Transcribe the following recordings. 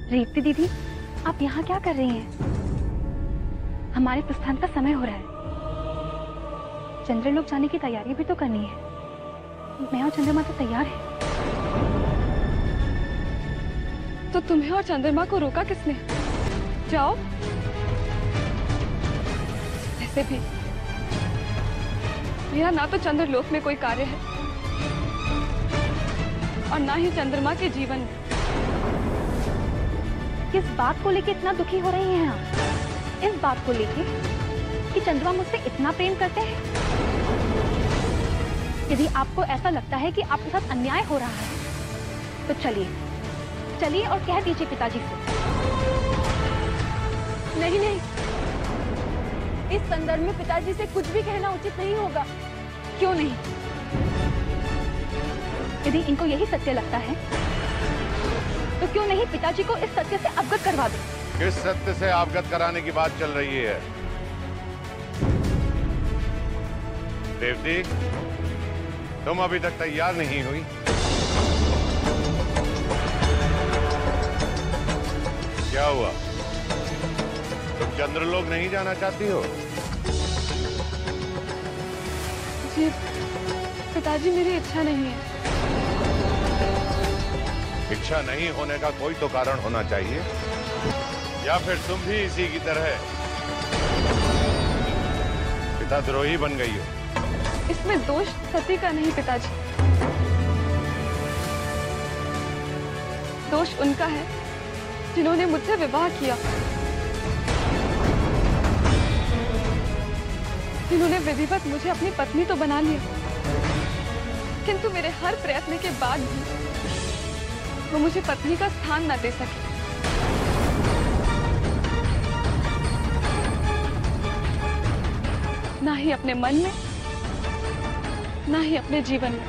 रेवती दीदी, आप यहाँ क्या कर रही हैं? हमारे प्रस्थान का समय हो रहा है। चंद्रलोक जाने की तैयारी भी तो करनी है। मैं और चंद्रमा तो तैयार हैं। तो तुम्हें और चंद्रमा को रोका किसने? जाओ। वैसे भी मेरा ना तो चंद्रलोक में कोई कार्य है और ना ही चंद्रमा के जीवन में। किस बात को लेके इतना दुखी हो रही हैं आप? इस बात को लेके कि चंद्रमा मुझसे इतना प्रेम करते हैं? यदि आपको ऐसा लगता है कि आपके साथ अन्याय हो रहा है तो चलिए चलिए और कह दीजिए पिताजी से। नहीं नहीं, इस संदर्भ में पिताजी से कुछ भी कहना उचित नहीं होगा। क्यों नहीं? यदि इनको यही सत्य लगता है तो क्यों नहीं पिताजी को इस सत्य से अवगत करवा दो। किस सत्य से अवगत कराने की बात चल रही है? रेवती, तुम अभी तक तैयार नहीं हुई? क्या हुआ? तुम चंद्रलोक नहीं जाना चाहती हो? जी पिताजी, मेरी इच्छा नहीं है। इच्छा नहीं होने का कोई तो कारण होना चाहिए, या फिर तुम भी इसी की तरह पिताद्रोही बन गई हो? इसमें दोष सती का नहीं पिताजी, दोष उनका है जिन्होंने मुझसे विवाह किया, जिन्होंने विधिवत मुझे अपनी पत्नी तो बना लिया, किंतु मेरे हर प्रयत्न के बाद भी वो मुझे पत्नी का स्थान न दे सके। ना ही अपने मन में, ना ही अपने जीवन में।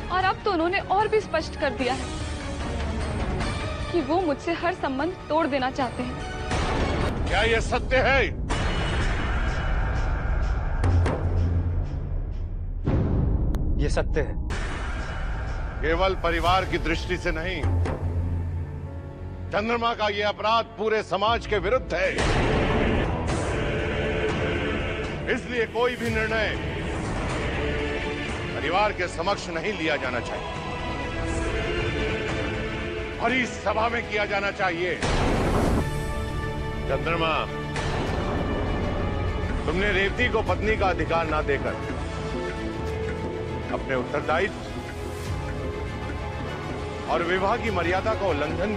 और अब तो उन्होंने और भी स्पष्ट कर दिया है कि वो मुझसे हर संबंध तोड़ देना चाहते हैं। क्या ये सत्य है? ये सत्य है। केवल परिवार की दृष्टि से नहीं, चंद्रमा का ये अपराध पूरे समाज के विरुद्ध है। इसलिए कोई भी निर्णय परिवार के समक्ष नहीं लिया जाना चाहिए और इस सभा में किया जाना चाहिए। चंद्रमा, तुमने रेवती को पत्नी का अधिकार ना देकर अपने उत्तरदायित्व और विवाह की मर्यादा का उल्लंघन।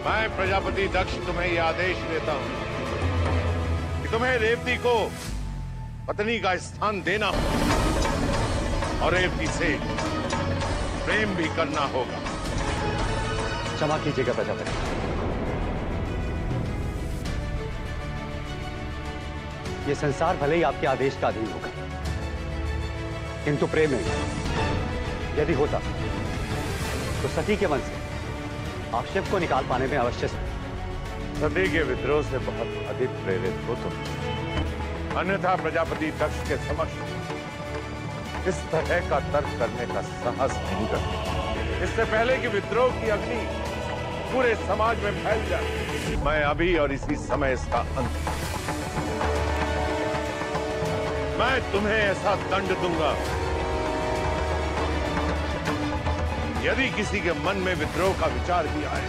मैं प्रजापति दक्ष तुम्हें यह आदेश देता हूं कि तुम्हें रेवती को पत्नी का स्थान देना होगा और रेवती से प्रेम भी करना होगा। क्षमा कीजिएगा प्रजापति, ये संसार भले ही आपके आदेश का अधीन होगा, किंतु प्रेम नहीं। यदि होता तो सती के मन से आक्षेप को निकाल पाने में अवश्य सती के विद्रोह से बहुत अधिक प्रेरित हो तुम, अन्यथा प्रजापति दक्ष के समक्ष इस तरह का तर्क करने का साहस नहीं करते। इससे पहले कि विद्रोह की अग्नि पूरे समाज में फैल जाए, मैं अभी और इसी समय इसका अंत, मैं तुम्हें ऐसा दंड दूंगा, यदि किसी के मन में विद्रोह का विचार भी आए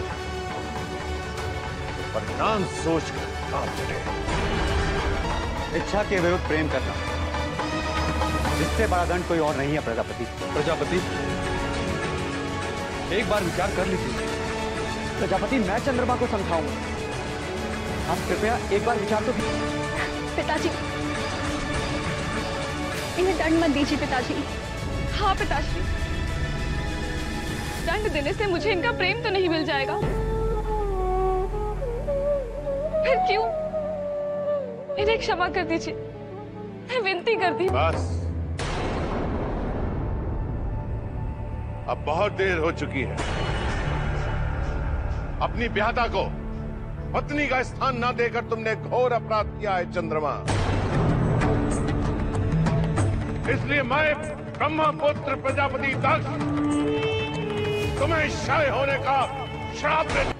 तो परिणाम सोचकर काम करें। इच्छा के विरुद्ध प्रेम करना, इससे बड़ा दंड कोई और नहीं है प्रजापति। प्रजापति, एक बार विचार कर लीजिए। प्रजापति, मैं चंद्रमा को समझाऊंगा, आप कृपया एक बार विचार तो पिताजी, इन्हें दंड मत दीजिए पिताजी। हाँ पिताश्री, दंड देने से मुझे इनका प्रेम तो नहीं मिल जाएगा, फिर क्यों? इन्हें क्षमा कर दीजिए, मैं विनती करती हूँ। बस, अब बहुत देर हो चुकी है। अपनी ब्याहता को पत्नी का स्थान न देकर तुमने घोर अपराध किया है चंद्रमा। इसलिए मैं ब्रह्मपुत्र प्रजापति दक्ष तुम्हें क्षय होने का श्राप देता